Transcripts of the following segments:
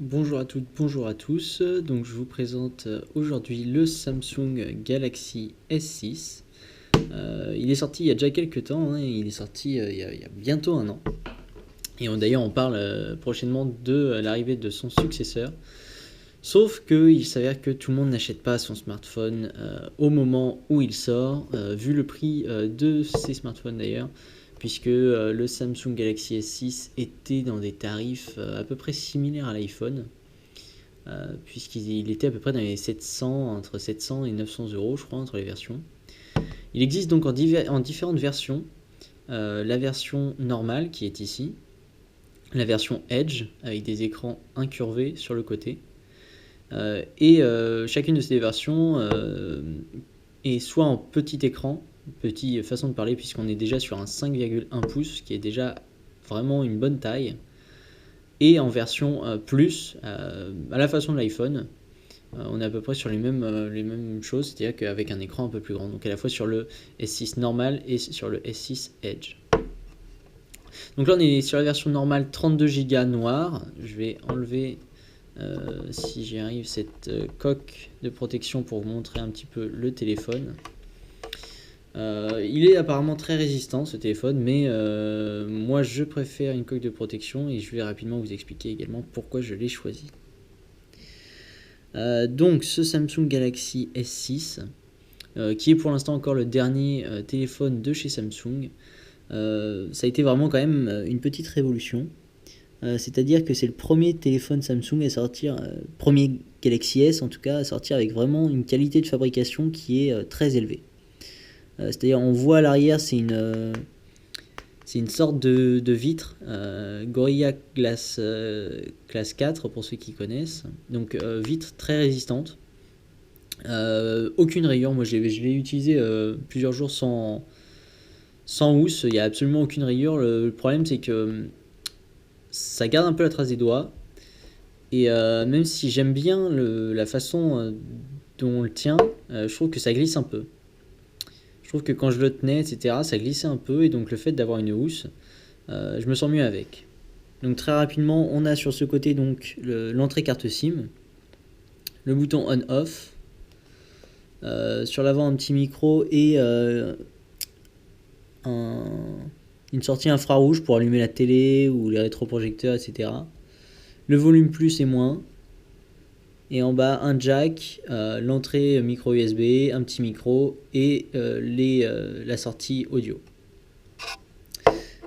Bonjour à toutes, bonjour à tous. Donc je vous présente aujourd'hui le Samsung Galaxy S6. Il est sorti il y a déjà quelques temps, hein, il est sorti il y a bientôt un an. Et d'ailleurs on parle prochainement de l'arrivée de son successeur. Sauf qu'il s'avère que tout le monde n'achète pas son smartphone au moment où il sort, vu le prix de ces smartphones d'ailleurs, puisque le Samsung Galaxy S6 était dans des tarifs à peu près similaires à l'iPhone, puisqu'il était à peu près dans les 700, entre 700 et 900 euros, je crois, entre les versions. Il existe donc en différentes versions. La version normale qui est ici, la version Edge avec des écrans incurvés sur le côté, et chacune de ces versions est soit en petit écran, petite façon de parler puisqu'on est déjà sur un 5,1 pouces qui est déjà vraiment une bonne taille, et en version plus à la façon de l'iPhone. On est à peu près sur les mêmes choses, c'est-à-dire qu'avec un écran un peu plus grand, donc à la fois sur le S6 normal et sur le S6 Edge. Donc là on est sur la version normale 32 Go noir. Je vais enlever si j'y arrive cette coque de protection pour vous montrer un petit peu le téléphone. Il est apparemment très résistant ce téléphone, mais moi je préfère une coque de protection et je vais rapidement vous expliquer également pourquoi je l'ai choisi. Donc ce Samsung Galaxy S6, qui est pour l'instant encore le dernier téléphone de chez Samsung, ça a été vraiment quand même une petite révolution. C'est-à-dire que c'est le premier téléphone Samsung à sortir, premier Galaxy S en tout cas, à sortir avec vraiment une qualité de fabrication qui est très élevée. C'est-à-dire on voit à l'arrière, c'est une sorte de vitre, Gorilla Glass 4 pour ceux qui connaissent. Donc vitre très résistante. Aucune rayure, moi je l'ai utilisé plusieurs jours sans housse, il n'y a absolument aucune rayure. Le problème c'est que ça garde un peu la trace des doigts. Et même si j'aime bien la façon dont on le tient, je trouve que ça glisse un peu. Je trouve que quand je le tenais, etc., ça glissait un peu, et donc le fait d'avoir une housse, je me sens mieux avec. Donc très rapidement, on a sur ce côté donc l'entrée carte SIM, le bouton on-off, sur l'avant un petit micro et une sortie infrarouge pour allumer la télé ou les rétroprojecteurs, etc. Le volume plus et moins. Et en bas, un jack, l'entrée micro USB, un petit micro et la sortie audio.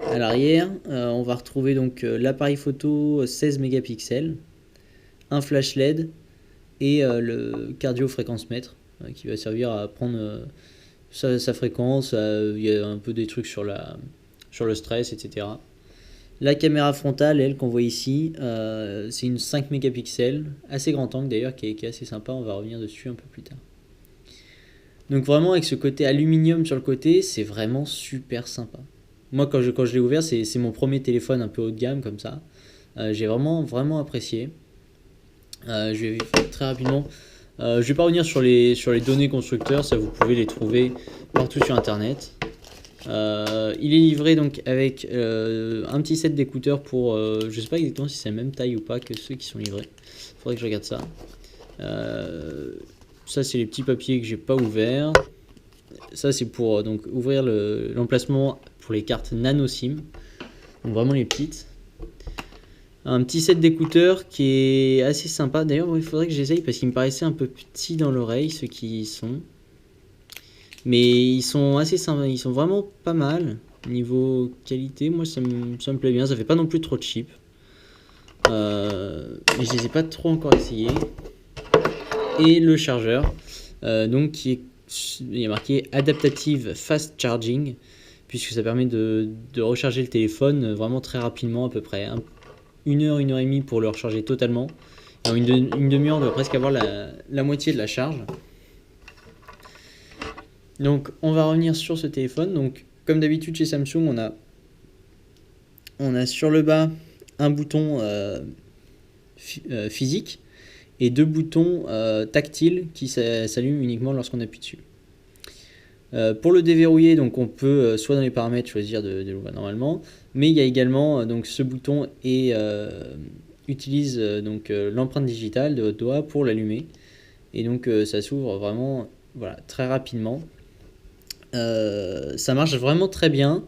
À l'arrière, on va retrouver donc l'appareil photo 16 mégapixels, un flash LED et le cardio-fréquence-mètre qui va servir à prendre sa fréquence. Il y a un peu des trucs sur le stress, etc. La caméra frontale, elle, qu'on voit ici, c'est une 5 mégapixels, assez grand angle d'ailleurs, qui est assez sympa, on va revenir dessus un peu plus tard. Donc vraiment, avec ce côté aluminium sur le côté, c'est vraiment super sympa. Moi, quand je l'ai ouvert, c'est mon premier téléphone un peu haut de gamme, comme ça. J'ai vraiment apprécié. Je vais faire très rapidement. Je vais pas revenir sur les données constructeurs, ça vous pouvez les trouver partout sur internet. Il est livré donc avec un petit set d'écouteurs pour je sais pas exactement si c'est la même taille ou pas que ceux qui sont livrés, faudrait que je regarde ça. Ça c'est les petits papiers que j'ai pas ouverts. Ça c'est pour donc ouvrir l'emplacement pour les cartes nano SIM, donc vraiment les petites. Un petit set d'écouteurs qui est assez sympa, d'ailleurs il faudrait que j'essaye parce qu'il me paraissait un peu petit dans l'oreille ceux qui y sont. Mais ils sont assez sympas, ils sont vraiment pas mal. Niveau qualité, moi ça me plaît bien, ça fait pas non plus trop cheap. Mais je les ai pas trop encore essayés. Et le chargeur, donc il y a marqué Adaptative Fast Charging, puisque ça permet de recharger le téléphone vraiment très rapidement, à peu près 1 heure, 1 heure et demie pour le recharger totalement. Et en une demi-heure, on doit presque avoir la moitié de la charge. Donc on va revenir sur ce téléphone. Donc comme d'habitude chez Samsung, on a sur le bas un bouton physique et 2 boutons tactiles qui s'allument uniquement lorsqu'on appuie dessus. Pour le déverrouiller, donc on peut soit dans les paramètres choisir de l'ouvrir normalement, mais il y a également donc ce bouton et utilise donc l'empreinte digitale de votre doigt pour l'allumer. Et donc ça s'ouvre vraiment voilà, très rapidement. Ça marche vraiment très bien.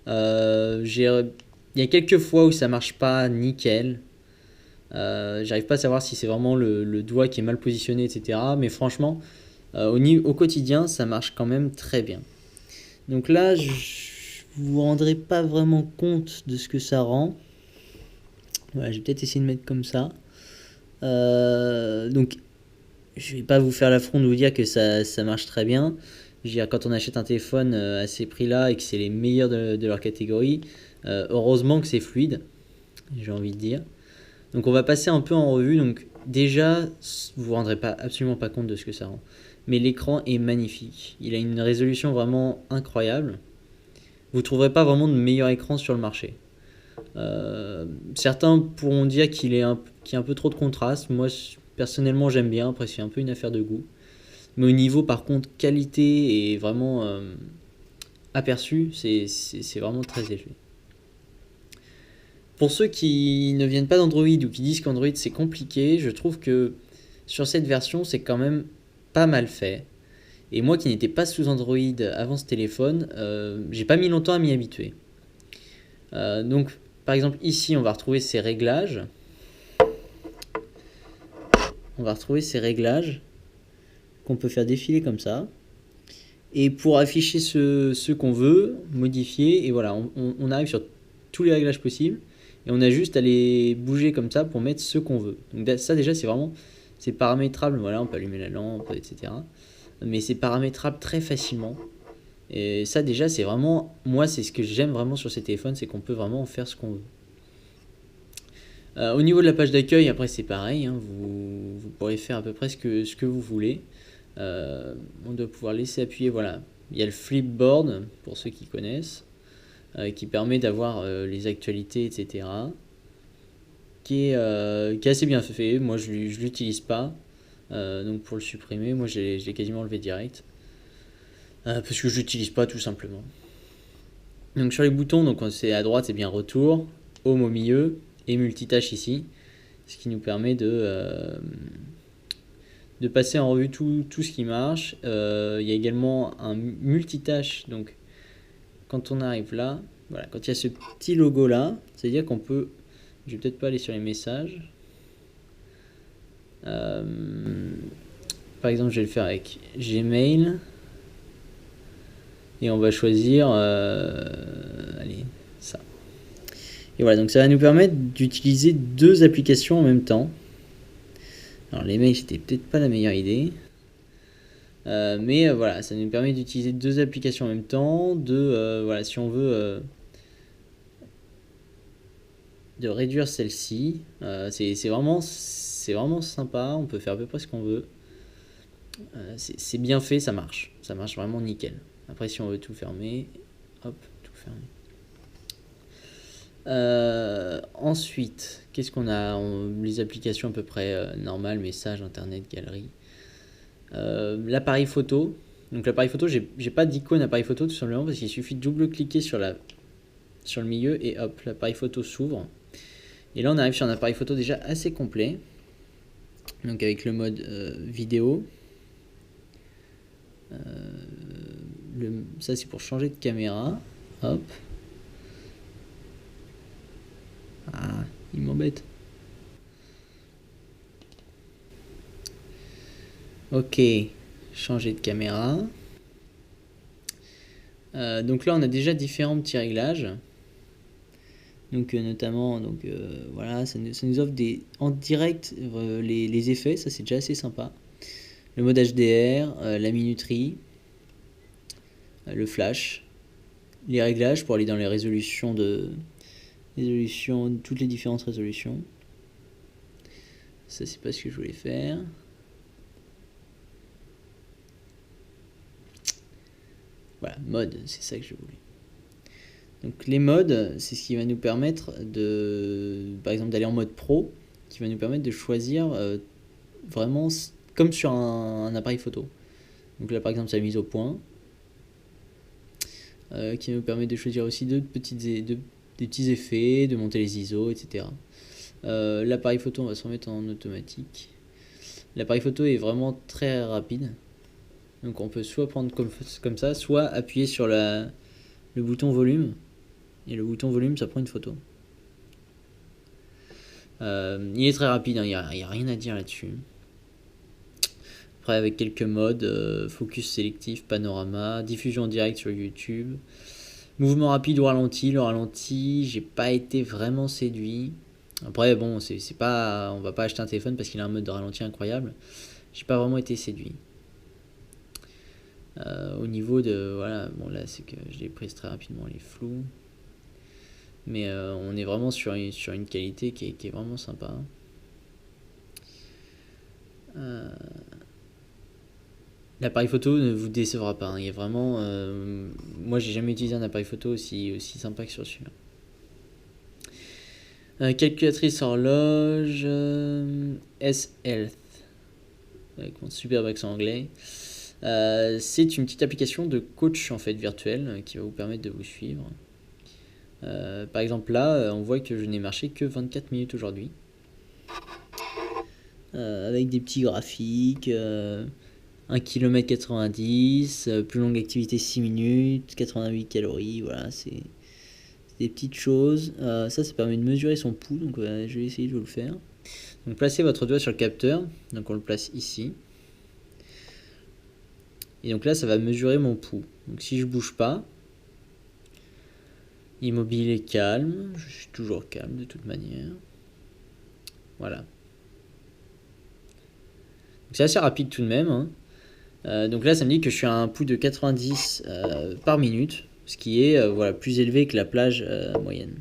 Il y a quelques fois où ça marche pas nickel. J'arrive pas à savoir si c'est vraiment le doigt qui est mal positionné, etc. Mais franchement, au quotidien, ça marche quand même très bien. Donc là, vous vous rendrez pas vraiment compte de ce que ça rend. Voilà, je vais peut-être essayer de mettre comme ça. Donc, je vais pas vous faire l'affront de vous dire que ça marche très bien. Je veux dire, quand on achète un téléphone à ces prix-là et que c'est les meilleurs de leur catégorie, heureusement que c'est fluide, j'ai envie de dire. Donc on va passer un peu en revue. Donc déjà, vous vous rendrez absolument pas compte de ce que ça rend. Mais l'écran est magnifique. Il a une résolution vraiment incroyable. Vous ne trouverez pas vraiment de meilleur écran sur le marché. Certains pourront dire qu'il y a un peu trop de contraste. Moi, personnellement, j'aime bien. Après, c'est un peu une affaire de goût. Mais au niveau, par contre, qualité et vraiment aperçu, c'est vraiment très élevé. Pour ceux qui ne viennent pas d'Android ou qui disent qu'Android c'est compliqué, je trouve que sur cette version, c'est quand même pas mal fait. Et moi qui n'étais pas sous Android avant ce téléphone, j'ai pas mis longtemps à m'y habituer. Donc, par exemple, ici, on va retrouver ces réglages. On va retrouver ces réglages qu'on peut faire défiler comme ça. Et pour afficher ce qu'on veut, modifier, et voilà, on arrive sur tous les réglages possibles. Et on a juste à les bouger comme ça pour mettre ce qu'on veut. Donc ça déjà c'est paramétrable, voilà, on peut allumer la lampe, etc. Mais c'est paramétrable très facilement. Et ça déjà c'est vraiment, moi c'est ce que j'aime vraiment sur ces téléphones, c'est qu'on peut vraiment en faire ce qu'on veut. Au niveau de la page d'accueil, après c'est pareil, hein, vous pourrez faire à peu près ce que vous voulez. On doit pouvoir laisser appuyer, voilà. Il y a le Flipboard, pour ceux qui connaissent. Qui permet d'avoir les actualités, etc. Qui est assez bien fait. Moi, je l'utilise pas. Donc, pour le supprimer, moi, je l'ai quasiment enlevé direct. Parce que je l'utilise pas, tout simplement. Donc, sur les boutons, donc c'est à droite, c'est bien retour. Home au milieu. Et multitâche ici. Ce qui nous permet de passer en revue tout ce qui marche. Il y a également un multitâche. Donc, quand on arrive là, voilà, quand il y a ce petit logo là, c'est-à-dire qu'on peut, je vais peut-être pas aller sur les messages. Par exemple, je vais le faire avec Gmail. Et on va choisir, allez, ça. Et voilà, donc ça va nous permettre d'utiliser deux applications en même temps. Alors les mails, c'était peut-être pas la meilleure idée. Mais voilà, ça nous permet d'utiliser deux applications en même temps. Voilà, si on veut de réduire celle-ci, c'est vraiment sympa. On peut faire à peu près ce qu'on veut. C'est bien fait, ça marche vraiment nickel. Après, si on veut tout fermer, hop, tout fermer. Ensuite, qu'est-ce qu'on a? Les applications à peu près normales, messages, internet, galerie. L'appareil photo. Donc l'appareil photo, j'ai pas d'icône appareil photo tout simplement parce qu'il suffit de double-cliquer sur le milieu et hop, l'appareil photo s'ouvre. Et là on arrive sur un appareil photo déjà assez complet. Donc avec le mode vidéo. Ça c'est pour changer de caméra. Hop. Ah, il m'embête. Ok, changer de caméra. Donc là on a déjà différents petits réglages. Donc notamment, voilà, ça nous offre en direct les effets, ça c'est déjà assez sympa. Le mode HDR, la minuterie, le flash, les réglages pour aller dans les résolutions toutes les différentes résolutions. Ça c'est pas ce que je voulais faire. Voilà, mode, c'est ça que je voulais. Donc les modes, c'est ce qui va nous permettre par exemple d'aller en mode pro, qui va nous permettre de choisir vraiment comme sur un appareil photo. Donc là par exemple c'est la mise au point, qui nous permet de choisir aussi des petits effets, de monter les ISO, etc. L'appareil photo, on va se remettre en automatique. L'appareil photo est vraiment très rapide. Donc on peut soit prendre comme ça, soit appuyer sur le bouton volume. Et le bouton volume, ça prend une photo. Il est très rapide, hein, il n'y a rien à dire là-dessus. Après, avec quelques modes, focus sélectif, panorama, diffusion en direct sur YouTube, mouvement rapide ou ralenti. Le ralenti, j'ai pas été vraiment séduit. Après, bon, c'est pas, on va pas acheter un téléphone parce qu'il a un mode de ralenti incroyable. J'ai pas vraiment été séduit. Au niveau de, voilà, bon là c'est que je l'ai prise très rapidement, elle est floue. Mais on est vraiment sur une qualité qui est vraiment sympa. L'appareil photo ne vous décevra pas, hein. Il y a vraiment, moi j'ai jamais utilisé un appareil photo aussi sympa que sur celui-là. Calculatrice horloge, S-Health, avec mon superbe accent anglais. C'est une petite application de coach en fait virtuel qui va vous permettre de vous suivre. Par exemple là, on voit que je n'ai marché que 24 minutes aujourd'hui. Avec des petits graphiques, 1 km 90, plus longue activité 6 minutes, 88 calories, voilà, c'est des petites choses. Ça permet de mesurer son pouls, donc je vais essayer de vous le faire. Donc placez votre doigt sur le capteur, donc on le place ici. Et donc là, ça va mesurer mon pouls. Donc si je bouge pas, immobile et calme, je suis toujours calme de toute manière. Voilà. C'est assez rapide tout de même, hein. Donc là, ça me dit que je suis à un pouls de 90 par minute, ce qui est voilà, plus élevé que la plage moyenne.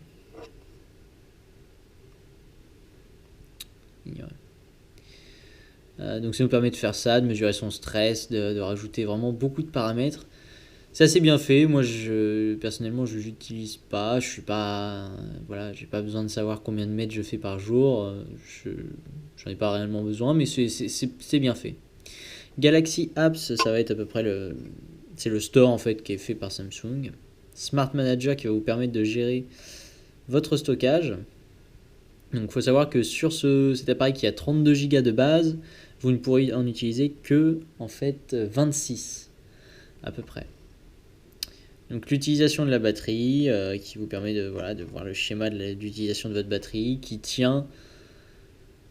Donc ça nous permet de faire ça, de mesurer son stress, de rajouter vraiment beaucoup de paramètres. C'est assez bien fait. Moi, personnellement, je l'utilise pas. Je suis pas, voilà, j'ai pas besoin de savoir combien de mètres je fais par jour. J'en ai pas réellement besoin, mais c'est bien fait. Galaxy Apps, ça va être à peu près c'est le store en fait qui est fait par Samsung. Smart Manager qui va vous permettre de gérer votre stockage. Donc il faut savoir que sur cet appareil qui a 32 Go de base, vous ne pourrez en utiliser que en fait 26 à peu près. Donc l'utilisation de la batterie qui vous permet de voir le schéma d'utilisation de votre batterie qui tient.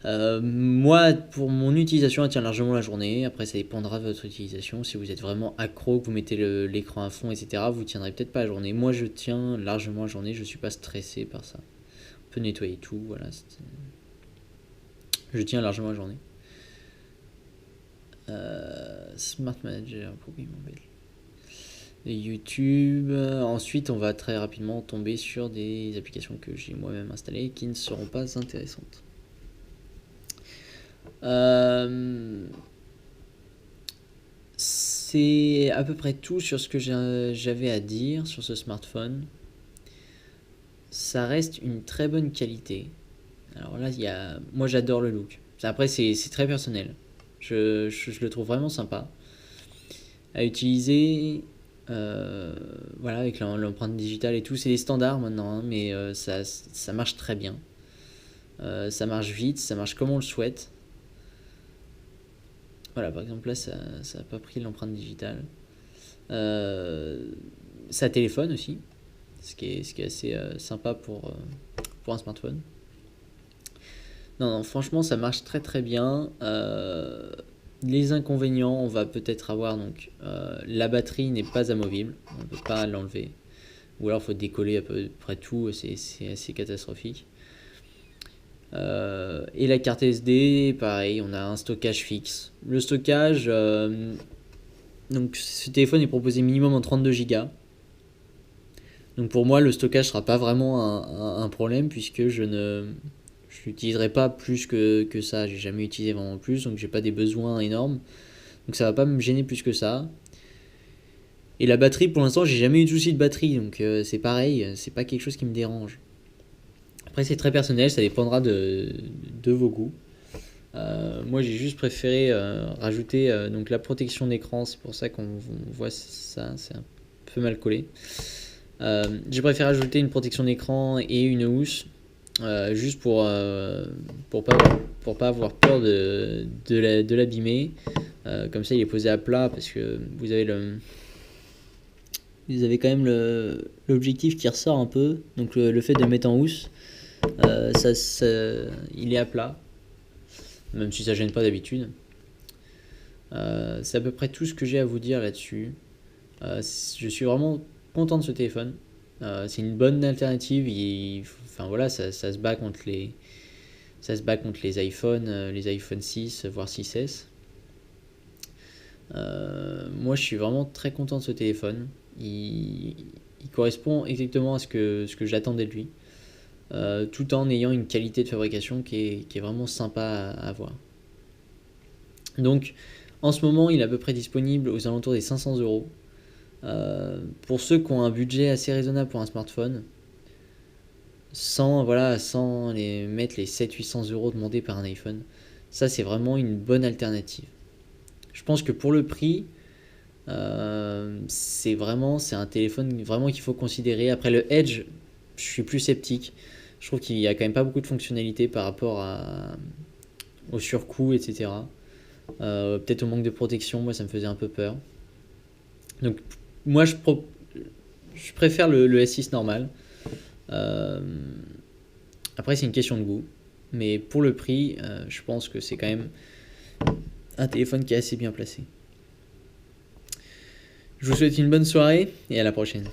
Moi, pour mon utilisation, elle tient largement la journée. Après, ça dépendra de votre utilisation. Si vous êtes vraiment accro, que vous mettez l'écran à fond, etc., vous tiendrez peut-être pas la journée. Moi, je tiens largement la journée. Je suis pas stressé par ça. On peut nettoyer tout. Voilà. Je tiens largement la journée. Smart Manager, pourquoi il m'embête ? YouTube. Ensuite, on va très rapidement tomber sur des applications que j'ai moi-même installées qui ne seront pas intéressantes. C'est à peu près tout sur ce que j'avais à dire sur ce smartphone. Ça reste une très bonne qualité. Alors là, moi j'adore le look. Après, c'est très personnel. Je le trouve vraiment sympa à utiliser. Voilà, avec l'empreinte digitale et tout, c'est les standards maintenant, hein, mais ça marche très bien. Ça marche vite, ça marche comme on le souhaite. Voilà, par exemple là, ça n'a pas pris l'empreinte digitale. Ça téléphone aussi, ce qui est assez sympa pour un smartphone. Non, franchement, ça marche très très bien. Les inconvénients, on va peut-être avoir donc la batterie n'est pas amovible, on ne peut pas l'enlever, ou alors il faut décoller à peu près tout, c'est assez catastrophique. Et la carte SD, pareil, on a un stockage fixe. Le stockage, donc ce téléphone est proposé minimum en 32 Go. Donc pour moi, le stockage sera pas vraiment un problème puisque je l'utiliserai pas plus que ça. J'ai jamais utilisé vraiment plus, donc j'ai pas des besoins énormes. Donc ça va pas me gêner plus que ça. Et la batterie, pour l'instant, j'ai jamais eu de souci de batterie, donc c'est pareil, c'est pas quelque chose qui me dérange. Après, c'est très personnel, ça dépendra de vos goûts. Moi, j'ai juste préféré rajouter donc la protection d'écran, c'est pour ça qu'on voit ça, c'est un peu mal collé. J'ai préféré ajouter une protection d'écran et une housse juste pour pas avoir peur de l'abîmer. Comme ça, il est posé à plat parce que vous avez quand même l'objectif qui ressort un peu. Donc le fait de le mettre en housse, il est à plat, même si ça gêne pas d'habitude. C'est à peu près tout ce que j'ai à vous dire là-dessus. Je suis vraiment content de ce téléphone. C'est une bonne alternative. Enfin voilà, ça se bat contre les iPhones, les iPhone 6, voire 6S. Moi, je suis vraiment très content de ce téléphone. Il correspond exactement à ce que j'attendais de lui, tout en ayant une qualité de fabrication qui est vraiment sympa à voir. Donc, en ce moment, il est à peu près disponible aux alentours des 500 euros. Pour ceux qui ont un budget assez raisonnable pour un smartphone, sans les mettre les 700-800 euros demandés par un iPhone, ça c'est vraiment une bonne alternative. Je pense que pour le prix, c'est un téléphone vraiment qu'il faut considérer. Après le Edge, je suis plus sceptique. Je trouve qu'il n'y a quand même pas beaucoup de fonctionnalités par rapport au surcoût, etc. Peut-être au manque de protection, moi ça me faisait un peu peur. Donc moi je préfère le S6 normal. Après c'est une question de goût. Mais pour le prix, je pense que c'est quand même un téléphone qui est assez bien placé. Je vous souhaite une bonne soirée et à la prochaine.